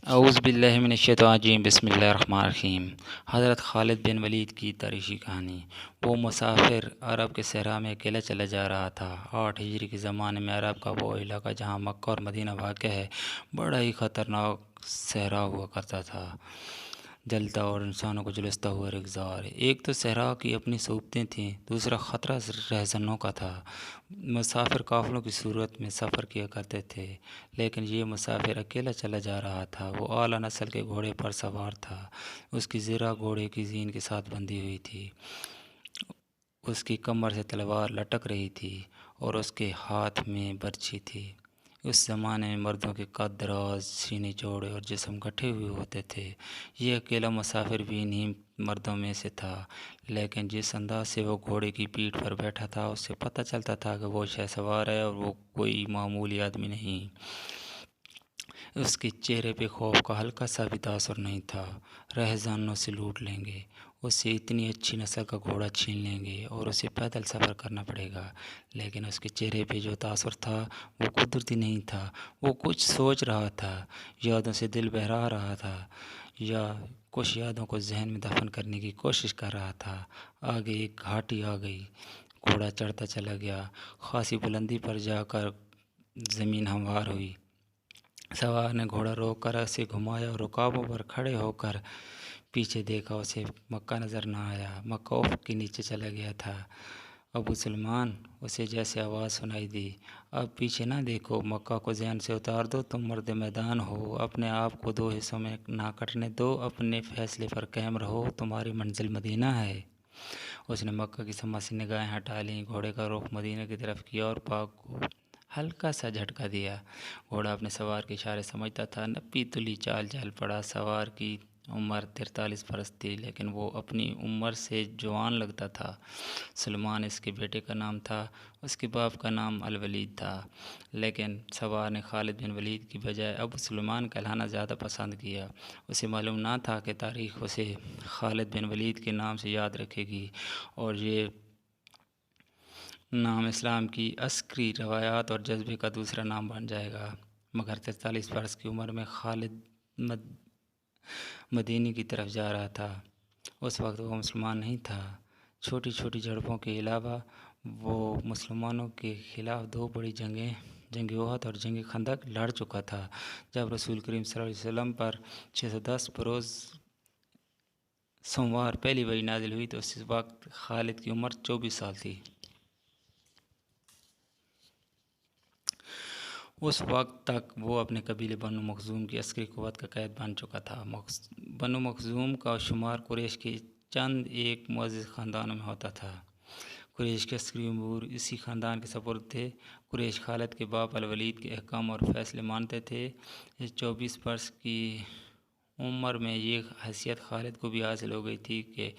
اعوذ باللہ من الشیطان الرجیم، بسم اللہ الرحمن الرحیم۔ حضرت خالد بن ولید کی تاریخی کہانی۔ وہ مسافر عرب کے صحرا میں اکیلا چلا جا رہا تھا۔ 8 ہجری کے زمانے میں عرب کا وہ علاقہ جہاں مکہ اور مدینہ واقع ہے بڑا ہی خطرناک صحرا ہوا کرتا تھا، جلتا اور انسانوں کو جلستا ہوا ریگزار۔ ایک تو صحرا کی اپنی صعوبتیں تھیں، دوسرا خطرہ رہزنوں کا تھا۔ مسافر قافلوں کی صورت میں سفر کیا کرتے تھے، لیکن یہ مسافر اکیلا چلا جا رہا تھا۔ وہ اعلیٰ نسل کے گھوڑے پر سوار تھا، اس کی زرہ گھوڑے کی زین کے ساتھ بندھی ہوئی تھی، اس کی کمر سے تلوار لٹک رہی تھی اور اس کے ہاتھ میں برچھی تھی۔ اس زمانے میں مردوں کے قد دراز، سینے چوڑے اور جسم گٹھے ہوئے ہوتے تھے۔ یہ اکیلا مسافر بھی انہی مردوں میں سے تھا، لیکن جس انداز سے وہ گھوڑے کی پیٹھ پر بیٹھا تھا اس سے پتہ چلتا تھا کہ وہ شہسوار ہے اور وہ کوئی معمولی آدمی نہیں۔ اس کے چہرے پہ خوف کا ہلکا سا بھی تاثر نہیں تھا۔ رہزن اسے لوٹ لیں گے، اس سے اتنی اچھی نسل کا گھوڑا چھین لیں گے اور اسے پیدل سفر کرنا پڑے گا، لیکن اس کے چہرے پہ جو تاثر تھا وہ قدرتی نہیں تھا۔ وہ کچھ سوچ رہا تھا، یادوں سے دل بہلا رہا تھا، یا کچھ یادوں کو ذہن میں دفن کرنے کی کوشش کر رہا تھا۔ آگے ایک گھاٹی آ گئی، گھوڑا چڑھتا چلا گیا، خاصی بلندی پر جا کر زمین ہموار ہوئی۔ سوار نے گھوڑا روک کر اسے گھمایا اور رکابوں پر کھڑے ہو کر پیچھے دیکھا۔ اسے مکہ نظر نہ آیا، مکہ افق کے نیچے چلا گیا تھا۔ ابو سلمان، اسے جیسے آواز سنائی دی، اب پیچھے نہ دیکھو، مکہ کو ذہن سے اتار دو، تم مرد میدان ہو، اپنے آپ کو 2 حصوں میں نہ کٹنے دو، اپنے فیصلے پر قائم رہو، تمہاری منزل مدینہ ہے۔ اس نے مکہ کی سمت سے نگاہیں ہٹا لیں، گھوڑے کا رخ مدینہ کی طرف کیا اور پاک کو ہلکا سا جھٹکا دیا۔ گھوڑا اپنے سوار کے اشارے سمجھتا تھا، نپی تلی چال چل پڑا۔ سوار کی عمر 43 برس تھی، لیکن وہ اپنی عمر سے جوان لگتا تھا۔ سلمان اس کے بیٹے کا نام تھا، اس کے باپ کا نام الولید تھا، لیکن سوار نے خالد بن ولید کی بجائے ابو سلمان کہلانا زیادہ پسند کیا۔ اسے معلوم نہ تھا کہ تاریخ اسے خالد بن ولید کے نام سے یاد رکھے گی، اور یہ نام اسلام کی عسکری روایات اور جذبے کا دوسرا نام بن جائے گا۔ مگر 43 برس کی عمر میں خالد مدینہ کی طرف جا رہا تھا۔ اس وقت وہ مسلمان نہیں تھا۔ چھوٹی چھوٹی جھڑپوں کے علاوہ وہ مسلمانوں کے خلاف 2 بڑی جنگیں، جنگ احد اور جنگ خندق لڑ چکا تھا۔ جب رسول کریم صلی اللہ علیہ وسلم پر 610 بروز سوموار پہلی وحی نازل ہوئی تو اس وقت خالد کی عمر 24 سال تھی۔ اس وقت تک وہ اپنے قبیلے بنو مخزوم کی عسکری قوت کا قائد بن چکا تھا۔ بنو مخزوم کا شمار قریش کے چند ایک معزز خاندانوں میں ہوتا تھا۔ قریش کے عسکری امور اسی خاندان کے سپرد تھے۔ قریش خالد کے باپ الولید کے احکام اور فیصلے مانتے تھے۔ اس 24 برس کی عمر میں یہ حیثیت خالد کو بھی حاصل ہو گئی تھی،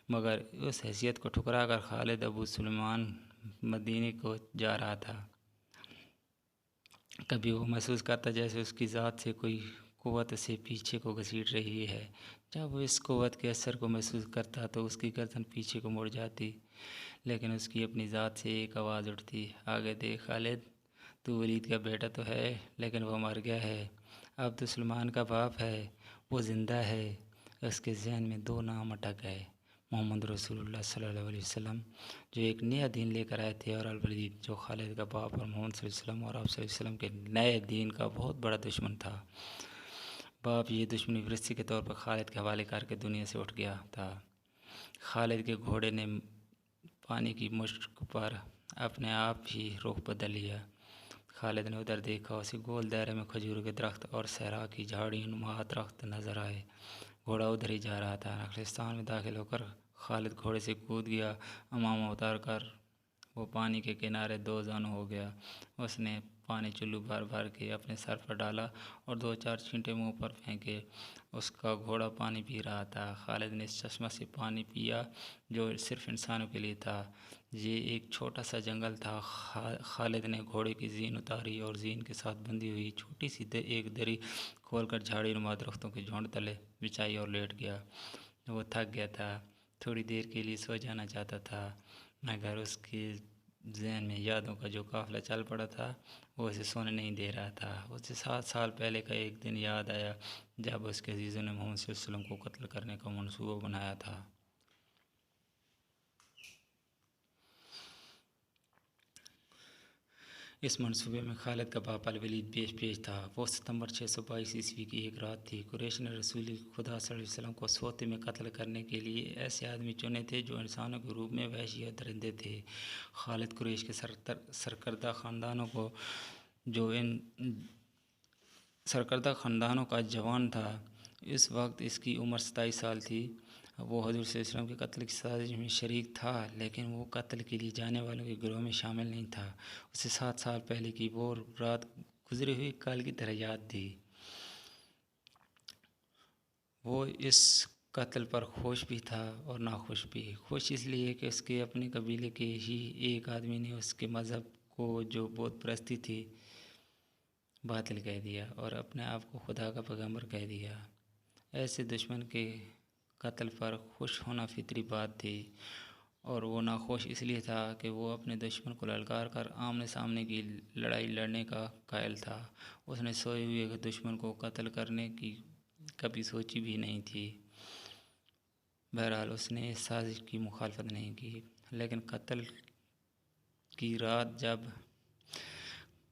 مگر اس حیثیت کو ٹھکرا کر خالد ابو سلمان مدینے کو جا رہا تھا۔ کبھی وہ محسوس کرتا جیسے اس کی ذات سے کوئی قوت اسے پیچھے کو گھسیٹ رہی ہے۔ جب وہ اس قوت کے اثر کو محسوس کرتا تو اس کی گردن پیچھے کو مڑ جاتی، لیکن اس کی اپنی ذات سے ایک آواز اٹھتی، آگے دیکھ خالد، تو ولید کا بیٹا تو ہے لیکن وہ مر گیا ہے، اب تو سلمان کا باپ ہے، وہ زندہ ہے۔ اس کے ذہن میں 2 نام اٹک گئے، محمد رسول اللہ صلی اللہ علیہ وسلم جو ایک نیا دین لے کر آئے تھے، اور الولید جو خالد کا باپ اور محمد صلی اللہ علیہ وسلم اور آپ صلی اللہ علیہ وسلم کے نئے دین کا بہت بڑا دشمن تھا۔ باپ یہ دشمنی فرشتے کے طور پر خالد کے حوالے کر کے دنیا سے اٹھ گیا تھا۔ خالد کے گھوڑے نے پانی کی مشک پر اپنے آپ ہی رخ بدل لیا۔ خالد نے ادھر دیکھا، اسے گول دائرے میں کھجوروں کے درخت اور صحرا کی جھاڑی نما درخت نظر آئے۔ گھوڑا ادھر ہی جا رہا تھا۔ نخلستان میں داخل ہو کر خالد گھوڑے سے کود گیا، امامہ اتار کر وہ پانی کے کنارے 2 زانو ہو گیا۔ اس نے پانی چلو بھر بھر کے اپنے سر پر ڈالا اور 2-4 چھینٹے منہ پر پھینکے۔ اس کا گھوڑا پانی پی رہا تھا۔ خالد نے اس چشمہ سے پانی پیا جو صرف انسانوں کے لیے تھا۔ یہ ایک چھوٹا سا جنگل تھا۔ خالد نے گھوڑے کی زین اتاری اور زین کے ساتھ بندھی ہوئی چھوٹی سی ایک دری کھول کر جھاڑی نما درختوں کے جھنڈ تلے بچھائی اور لیٹ گیا۔ وہ تھک گیا تھا، تھوڑی دیر کے لیے سو جانا چاہتا تھا، مگر اس کے ذہن میں یادوں کا جو قافلہ چل پڑا تھا وہ اسے سونے نہیں دے رہا تھا۔ اسے 7 سال پہلے کا ایک دن یاد آیا جب اس کے عزیزوں نے محمد صلی اللہ علیہ وسلم کو قتل کرنے کا منصوبہ بنایا تھا۔ اس منصوبے میں خالد کا باپ الولید پیش تھا۔ وہ ستمبر 622 کی ایک رات تھی۔ قریش نے رسول خدا صلی اللہ علیہ وسلم کو سوتے میں قتل کرنے کے لیے ایسے آدمی چنے تھے جو انسانوں کے روپ میں وحشی اور درندے تھے۔ خالد قریش کے سرکردہ خاندانوں کا جوان تھا۔ اس وقت اس کی عمر 27 سال تھی۔ وہ حضور صلی اللہ علیہ وسلم کے قتل کی سازش میں شریک تھا، لیکن وہ قتل کے لیے جانے والوں کے گروہ میں شامل نہیں تھا۔ اسے 7 سال پہلے کی وہ رات گزرے ہوئے کال کی طرح یاد تھی۔ وہ اس قتل پر خوش بھی تھا اور ناخوش بھی۔ خوش اس لیے کہ اس کے اپنے قبیلے کے ہی ایک آدمی نے اس کے مذہب کو جو بت پرستی تھی باطل کہہ دیا اور اپنے آپ کو خدا کا پیغمبر کہہ دیا۔ ایسے دشمن کے قتل پر خوش ہونا فطری بات تھی، اور وہ ناخوش اس لیے تھا کہ وہ اپنے دشمن کو للکار کر آمنے سامنے کی لڑائی لڑنے کا قائل تھا۔ اس نے سوئے ہوئے دشمن کو قتل کرنے کی کبھی سوچی بھی نہیں تھی۔ بہرحال اس نے اس سازش کی مخالفت نہیں کی، لیکن قتل کی رات جب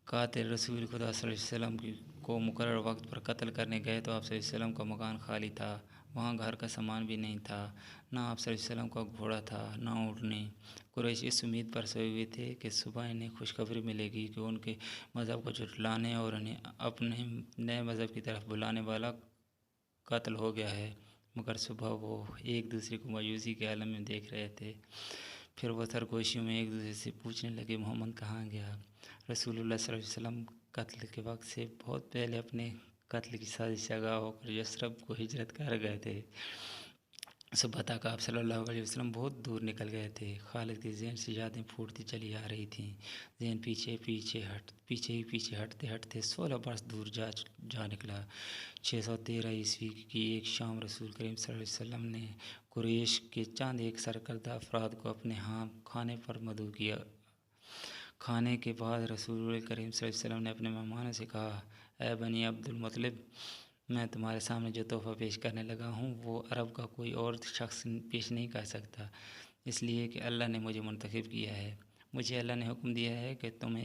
قاتل رسول خدا صلی اللہ علیہ وسلم کو مقرر وقت پر قتل کرنے گئے تو آپ صلی اللہ علیہ وسلم کا مکان خالی تھا۔ وہاں گھر کا سامان بھی نہیں تھا، نہ آپ صلی اللہ علیہ وسلم کا گھوڑا تھا، نہ اونٹنی۔ قریش اس امید پر سوئے ہوئے تھے کہ صبح انہیں خوشخبری ملے گی کہ ان کے مذہب کو جھٹلانے اور انہیں اپنے نئے مذہب کی طرف بلانے والا قتل ہو گیا ہے، مگر صبح وہ ایک دوسرے کو مایوسی کے عالم میں دیکھ رہے تھے۔ پھر وہ سرگوشیوں میں ایک دوسرے سے پوچھنے لگے، محمد کہاں گیا؟ رسول اللہ صلی اللہ علیہ وسلم قتل کے وقت سے بہت پہلے اپنے قتل کی سازش سے آگاہ ہو کر یثرب کو ہجرت کر گئے تھے۔ صبح تک آپ صلی اللہ علیہ وسلم بہت دور نکل گئے تھے۔ خالد کے ذہن سے یادیں پھوٹتی چلی آ رہی تھیں۔ ذہن پیچھے ہٹتے 16 برس دور جا نکلا۔ 613 کی ایک شام رسول کریم صلی اللہ علیہ وسلم نے قریش کے چند ایک سرکردہ افراد کو اپنے ہاں کھانے پر مدعو کیا۔ کھانے کے بعد رسول کریم صلی اللہ علیہ وسلم نے اپنے مہمانوں سے کہا، اے بنی عبد المطلب، میں تمہارے سامنے جو تحفہ پیش کرنے لگا ہوں وہ عرب کا کوئی اور شخص پیش نہیں کر سکتا، اس لیے کہ اللہ نے مجھے منتخب کیا ہے۔ مجھے اللہ نے حکم دیا ہے کہ تمہیں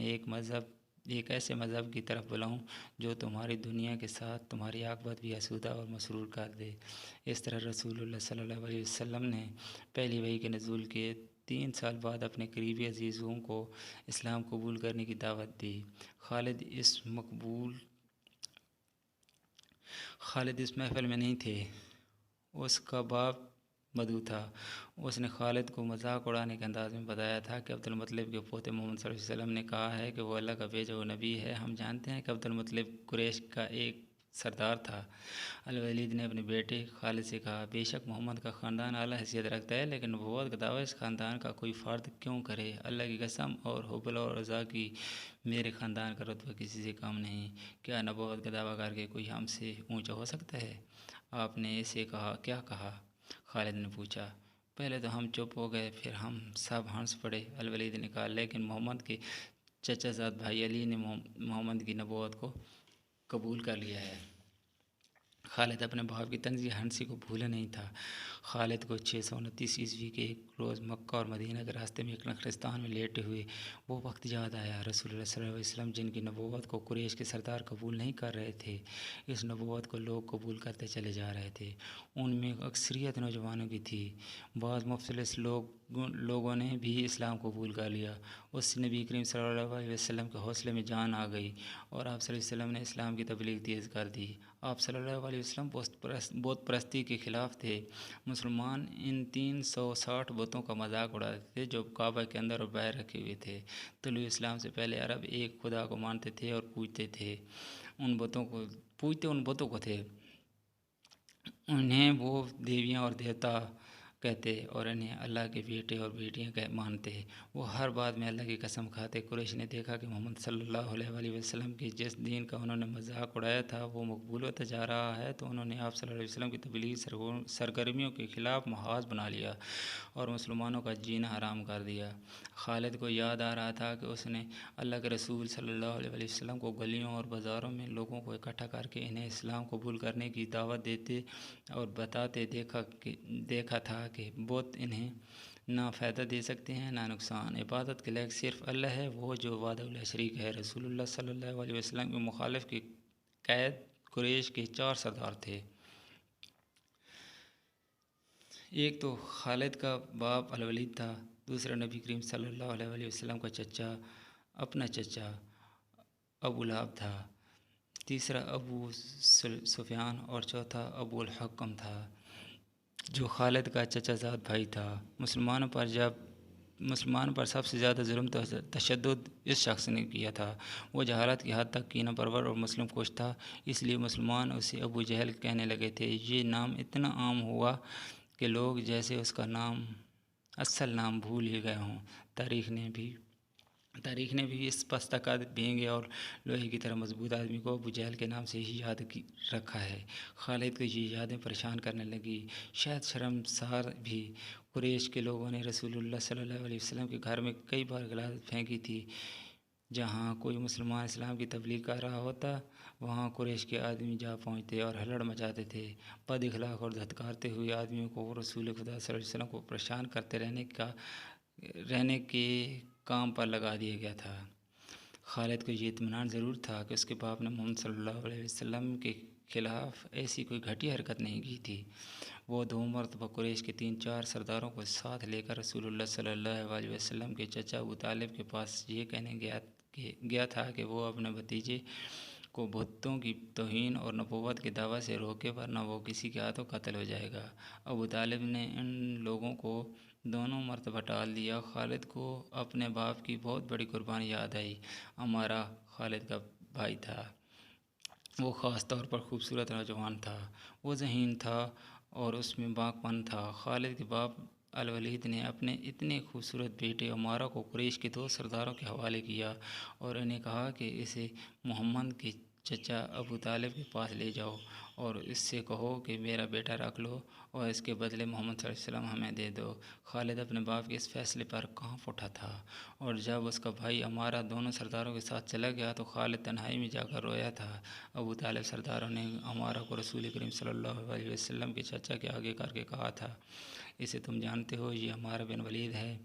ایک ایسے مذہب کی طرف بلاؤں جو تمہاری دنیا کے ساتھ تمہاری عاقبت بھی آسودہ اور مسرور کر دے۔ اس طرح رسول اللہ صلی اللہ علیہ وسلم نے پہلی وحی کے نزول کے 3 سال بعد اپنے قریبی عزیزوں کو اسلام قبول کرنے کی دعوت دی۔ خالد اس محفل میں نہیں تھے۔ اس کا باپ مدعو تھا۔ اس نے خالد کو مذاق اڑانے کے انداز میں بتایا تھا کہ عبد المطلب کے پوتے محمد صلی اللہ علیہ وسلم نے کہا ہے کہ وہ اللہ کا بھیجا ہوا نبی ہے۔ ہم جانتے ہیں کہ عبد المطلب قریش کا ایک سردار تھا۔ الولید نے اپنے بیٹے خالد سے کہا، بے شک محمد کا خاندان اعلیٰ حیثیت رکھتا ہے، لیکن نبوت کا دعویٰ اس خاندان کا کوئی فرد کیوں کرے؟ اللہ کی قسم اور حبل اور عزا کی، میرے خاندان کا رتبہ کسی سے کم نہیں۔ کیا نبوت کا دعویٰ کر کے کوئی ہم سے اونچا ہو سکتا ہے؟ آپ نے اسے کیا کہا؟ خالد نے پوچھا۔ پہلے تو ہم چپ ہو گئے، پھر ہم سب ہنس پڑے۔ الولید نے کہا، لیکن محمد کے چچا زاد بھائی علی نے محمد کی نبوت کو قبول کر لیا ہے۔ خالد اپنے باپ کی طنزیہ ہنسی کو بھولا نہیں تھا۔ خالد کو 629 کے ایک روز مکہ اور مدینہ کے راستے میں ایک نخلستان میں لیٹے ہوئے وہ وقت یاد آیا۔ رسول اللہ صلی اللہ علیہ وسلم جن کی نبوت کو قریش کے سردار قبول نہیں کر رہے تھے، اس نبوت کو لوگ قبول کرتے چلے جا رہے تھے۔ ان میں اکثریت نوجوانوں کی تھی۔ بعض مفلس لوگوں نے بھی اسلام قبول کر لیا۔ اس سے نبی کریم صلی اللہ علیہ وسلم کے حوصلے میں جان آ گئی اور آپ صلی اللہ علیہ وسلم نے اسلام کی تبلیغ تیز کر دی۔ آپ صلی اللہ علیہ وسلم بت پرستی کے خلاف تھے۔ مسلمان ان 360 بتوں کا مذاق اڑاتے تھے جو کعبہ کے اندر اور باہر رکھے ہوئے تھے۔ طلوع اسلام سے پہلے عرب ایک خدا کو مانتے تھے اور پوجتے ان بتوں کو تھے۔ انہیں وہ دیویاں اور دیوتا کہتے اور انہیں اللہ کے بیٹے اور بیٹیاں مانتے۔ وہ ہر بات میں اللہ کی قسم کھاتے۔ قریش نے دیکھا کہ محمد صلی اللہ علیہ وآلہ وسلم کے جس دین کا انہوں نے مذاق اڑایا تھا وہ مقبول ہوتا جا رہا ہے، تو انہوں نے آپ صلی اللہ علیہ وسلم کی تبلیغی سرگرمیوں کے خلاف محاذ بنا لیا اور مسلمانوں کا جینا حرام کر دیا۔ خالد کو یاد آ رہا تھا کہ اس نے اللہ کے رسول صلی اللہ علیہ وآلہ وسلم کو گلیوں اور بازاروں میں لوگوں کو اکٹھا کر کے انہیں اسلام قبول کرنے کی دعوت دیتے اور بتاتے دیکھا تھا کہ بت انہیں نہ فائدہ دے سکتے ہیں نہ نقصان۔ عبادت کے لائق صرف اللہ ہے، وہ جو وحدہ لا شریک ہے۔ رسول اللہ صلی اللہ علیہ وسلم کے مخالف کی قید قریش کے 4 سردار تھے۔ ایک تو خالد کا باپ الولید تھا، دوسرا نبی کریم صلی اللہ علیہ وسلم کا چچا اپنا چچا ابو لہب تھا، تیسرا ابو سفیان اور چوتھا ابو الحکم تھا جو خالد کا چچا زاد بھائی تھا۔ مسلمانوں پر سب سے زیادہ ظلم تشدد اس شخص نے کیا تھا۔ وہ جہالت کی حد تک کینہ پرور اور مسلم کش تھا، اس لیے مسلمان اسے ابو جہل کہنے لگے تھے۔ یہ نام اتنا عام ہوا کہ لوگ جیسے اس کا اصل نام بھول ہی گئے ہوں۔ تاریخ نے بھی اس پستہ قد بھینگے اور لوہے کی طرح مضبوط آدمی کو ابو جہل کے نام سے ہی یاد رکھا ہے۔ خالد کو یہ یادیں پریشان کرنے لگی، شاید شرمسار بھی۔ قریش کے لوگوں نے رسول اللہ صلی اللہ علیہ وسلم کے گھر میں کئی بار غلاظت پھینکی تھی۔ جہاں کوئی مسلمان اسلام کی تبلیغ کر رہا ہوتا وہاں قریش کے آدمی جا پہنچتے اور ہلڑ مچاتے تھے۔ بد اخلاق اور دھتکارتے ہوئے آدمیوں کو رسول خدا صلی اللہ علیہ وسلم کو پریشان کرتے رہنے کے کام پر لگا دیا گیا تھا۔ خالد کو یہ اطمینان ضرور تھا کہ اس کے باپ نے محمد صلی اللہ علیہ وسلم کے خلاف ایسی کوئی گھٹیا حرکت نہیں کی تھی۔ وہ 2 مرتبہ قریش کے 3-4 سرداروں کو ساتھ لے کر رسول اللہ صلی اللہ علیہ وسلم کے چچا ابو طالب کے پاس یہ کہنے گیا تھا کہ وہ اپنے بھتیجے کو بتوں کی توہین اور نبوت کی دعوت سے روکے ورنہ وہ کسی کے ہاتھوں قتل ہو جائے گا۔ ابو طالب نے ان لوگوں کو دونوں مرتبہ ٹال دیا۔ خالد کو اپنے باپ کی بہت بڑی قربانی یاد آئی۔ عمارہ خالد کا بھائی تھا۔ وہ خاص طور پر خوبصورت نوجوان تھا۔ وہ ذہین تھا اور اس میں باک پن تھا۔ خالد کے باپ الولید نے اپنے اتنے خوبصورت بیٹے عمارہ کو قریش کے 2 سرداروں کے حوالے کیا اور انہیں کہا کہ اسے محمد کے چچا ابو طالب کے پاس لے جاؤ اور اس سے کہو کہ میرا بیٹا رکھ لو اور اس کے بدلے محمد صلی اللہ علیہ وسلم ہمیں دے دو۔ خالد اپنے باپ کے اس فیصلے پر کانپ اٹھا تھا اور جب اس کا بھائی عمارہ دونوں سرداروں کے ساتھ چلا گیا تو خالد تنہائی میں جا کر رویا تھا۔ ابو طالب سرداروں نے عمارہ کو رسول کریم صلی اللہ علیہ وسلم کے چچا کے آگے کر کے کہا تھا، اسے تم جانتے ہو، یہ عمارہ بن ولید ہے،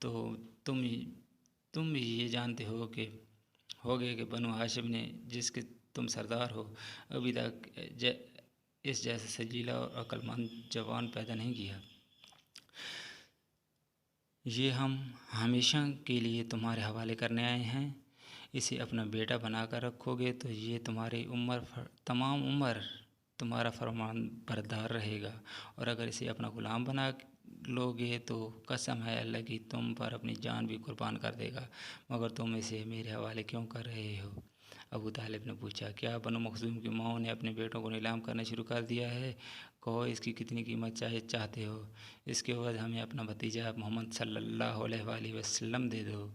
تو تم بھی یہ جانتے ہوگے کہ بنو ہاشم نے جس کے تم سردار ہو ابھی تک اس جیسا سجیلا اور عقل مند جوان پیدا نہیں کیا۔ یہ ہم ہمیشہ کے لیے تمہارے حوالے کرنے آئے ہیں۔ اسے اپنا بیٹا بنا کر رکھو گے تو یہ تمام عمر تمہارا فرمان بردار رہے گا، اور اگر اسے اپنا غلام بنا لو گے تو قسم ہے اللہ کی تم پر اپنی جان بھی قربان کر دے گا، مگر تم اسے میرے حوالے کیوں کر رہے ہو؟ ابو طالب نے پوچھا، کیا بنو مخزوم کی ماؤں نے اپنے بیٹوں کو نیلام کرنا شروع کر دیا ہے؟ کہو اس کی کتنی قیمت چاہتے ہو، اس کے عوض ہمیں اپنا بھتیجا محمد صلی اللہ علیہ وآلہ وسلم دے دو۔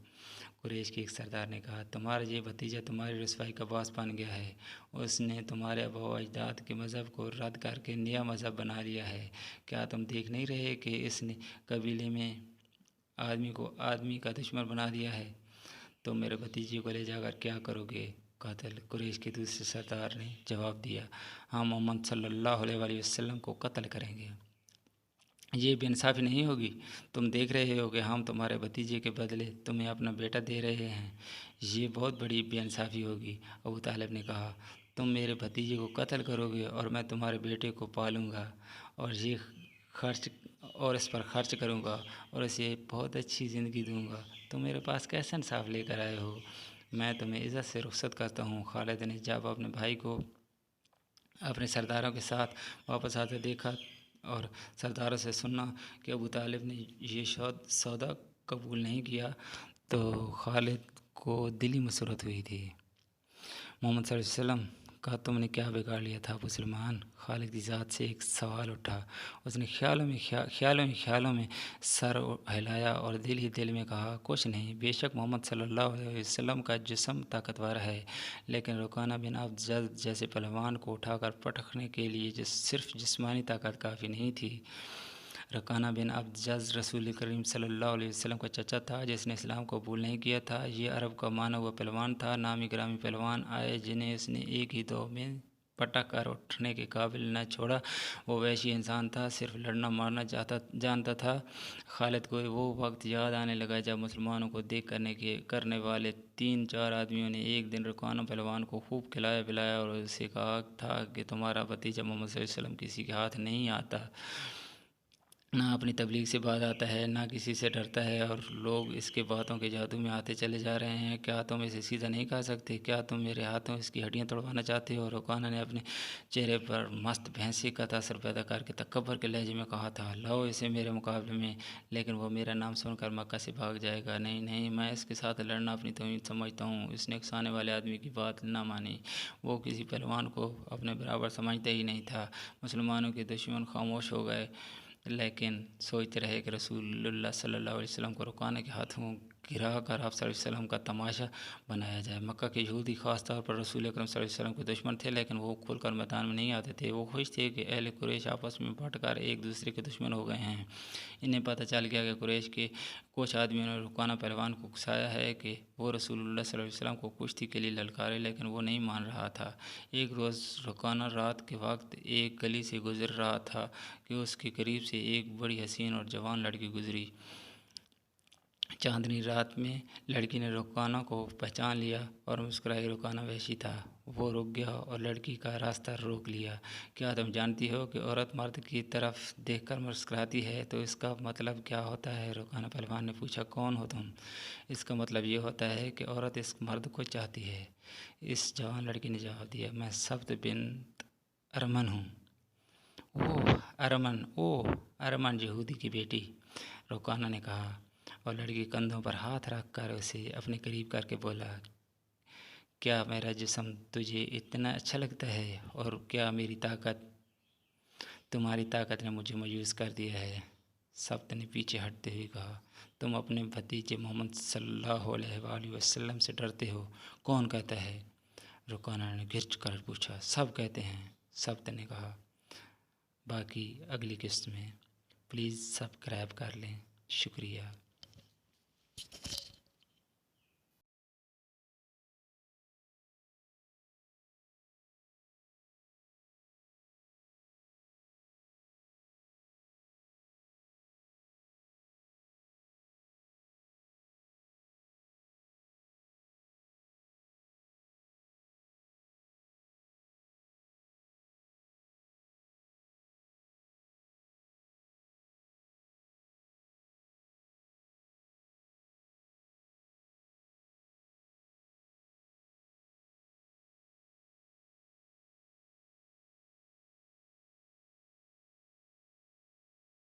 قریش کے ایک سردار نے کہا، تمہارا یہ بھتیجا تمہاری رسوائی کا باعث بن گیا ہے۔ اس نے تمہارے آباء و اجداد کے مذہب کو رد کر کے نیا مذہب بنا لیا ہے۔ کیا تم دیکھ نہیں رہے کہ اس نے قبیلے میں آدمی کو آدمی کا دشمن بنا دیا ہے؟ تم میرے بھتیجے کو لے جا کر کیا کرو گے؟ قتل۔ قریش کے دوسرے سردار نے جواب دیا، ہم محمد صلی اللہ علیہ وآلہ وسلم کو قتل کریں گے۔ یہ بے انصافی نہیں ہوگی؟ تم دیکھ رہے ہو کہ ہم تمہارے بھتیجے کے بدلے تمہیں اپنا بیٹا دے رہے ہیں، یہ بہت بڑی بے انصافی ہوگی۔ ابو طالب نے کہا، تم میرے بھتیجے کو قتل کرو گے اور میں تمہارے بیٹے کو پالوں گا اور اس پر خرچ کروں گا اور اسے بہت اچھی زندگی دوں گا۔ تم میرے پاس کیسا انصاف لے کر آئے ہو؟ میں تمہیں عزت سے رخصت کرتا ہوں۔ خالد نے جب اپنے بھائی کو اپنے سرداروں کے ساتھ واپس آتے دیکھا اور سرداروں سے سنا کہ ابو طالب نے یہ سودا قبول نہیں کیا تو خالد کو دلی مسرت ہوئی تھی۔ محمد صلی اللہ علیہ وسلم کہا تم نے کیا بگاڑ لیا تھا ابو سلمان؟ خالد کی ذات سے ایک سوال اٹھا۔ اس نے خیالوں میں سر ہلایا اور دل ہی دل میں کہا کچھ نہیں، بے شک محمد صلی اللہ علیہ وسلم کا جسم طاقتور ہے، لیکن رکانہ بن عبد جد جیسے پہلوان کو اٹھا کر پٹکنے کے لیے صرف جسمانی طاقت کافی نہیں تھی۔ رکانہ بن عبد جز رسول کریم صلی اللہ علیہ وسلم کا چچا تھا، جس نے اسلام کو قبول نہیں کیا تھا۔ یہ عرب کا مانا ہوا پہلوان تھا۔ نامی گرامی پہلوان آئے جنہیں اس نے ایک ہی دو میں پٹک کر اٹھنے کے قابل نہ چھوڑا۔ وہ وحشی انسان تھا، صرف لڑنا مارنا جانتا تھا۔ خالد کو وہ وقت یاد آنے لگا جب مسلمانوں کو دیکھ کرنے والے 3-4 آدمیوں نے ایک دن رکانہ پہلوان کو خوب کھلایا پلایا اور اسے کہا تھا کہ تمہارا بھتیجا محمد صلی اللہ علیہ وسلم کسی کے ہاتھ نہیں آتا، نہ اپنی تبلیغ سے باز آتا ہے، نہ کسی سے ڈرتا ہے، اور لوگ اس کے باتوں کے جادو میں آتے چلے جا رہے ہیں۔ کیا تم اسے سیدھا نہیں کہہ سکتے؟ کیا تم میرے ہاتھوں اس کی ہڈیاں توڑوانا چاہتے ہو؟ رکانہ نے اپنے چہرے پر مست بھینسی کا تاثر پیدا کر کے تکبر کے لہجے میں کہا تھا، لاؤ اسے میرے مقابلے میں، لیکن وہ میرا نام سن کر مکہ سے بھاگ جائے گا۔ نہیں نہیں، میں اس کے ساتھ لڑنا اپنی توہین سمجھتا ہوں۔ اس نے اکسانے والے آدمی کی بات نہ مانی۔ وہ کسی پہلوان کو اپنے برابر سمجھتا ہی نہیں تھا۔ مسلمانوں کے دشمن خاموش ہو گئے، لیکن سوچتے رہے کہ رسول اللہ صلی اللہ علیہ وسلم کو رکانہ کے ہاتھوں گرا کر آپ صلی اللہ علیہ وسلم کا تماشا بنایا جائے۔ مکہ کے یہودی خاص طور پر رسول اکرم صلی اللہ علیہ وسلم کے دشمن تھے، لیکن وہ کھل کر میدان میں نہیں آتے تھے۔ وہ خوش تھے کہ اہل قریش آپس میں بٹ کر ایک دوسرے کے دشمن ہو گئے ہیں۔ انہیں پتہ چل گیا کہ قریش کے کچھ آدمیوں نے رکانہ پہلوان کو اکسایا ہے کہ وہ رسول اللہ صلی اللہ علیہ وسلم کو کشتی کے لیے للکارے، لیکن وہ نہیں مان رہا تھا۔ ایک روز رکانہ رات کے وقت ایک گلی سے گزر رہا تھا کہ اس کے قریب سے ایک بڑی حسین اور جوان لڑکی گزری۔ چاندنی رات میں لڑکی نے رکانہ کو پہچان لیا اور مسکرائی۔ رکانہ وحشی تھا، وہ رک گیا اور لڑکی کا راستہ روک لیا۔ کیا تم جانتی ہو کہ عورت مرد کی طرف دیکھ کر مسکراتی ہے تو اس کا مطلب کیا ہوتا ہے؟ رکانہ پہلوان نے پوچھا، کون ہو تم؟ اس کا مطلب یہ ہوتا ہے کہ عورت اس مرد کو چاہتی ہے، اس جوان لڑکی نے جواب دیا۔ میں سبت بنت ارمن ہوں۔ ارمن یہودی کی بیٹی، رکانہ نے کہا، اور لڑکی کندھوں پر ہاتھ رکھ کر اسے اپنے قریب کر کے بولا، کیا میرا جسم تجھے اتنا اچھا لگتا ہے، اور کیا تمہاری طاقت نے مجھے مایوس کر دیا ہے؟ سبت نے پیچھے ہٹتے ہوئے کہا، تم اپنے بھتیجے محمد صلی اللہ علیہ وآلہ وسلم سے ڈرتے ہو؟ کون کہتا ہے؟ رکانہ نے گرج کر پوچھا۔ سب کہتے ہیں، سبت نے کہا۔ باقی اگلی قسط میں۔ پلیز سبسکرائب کر لیں۔ شکریہ۔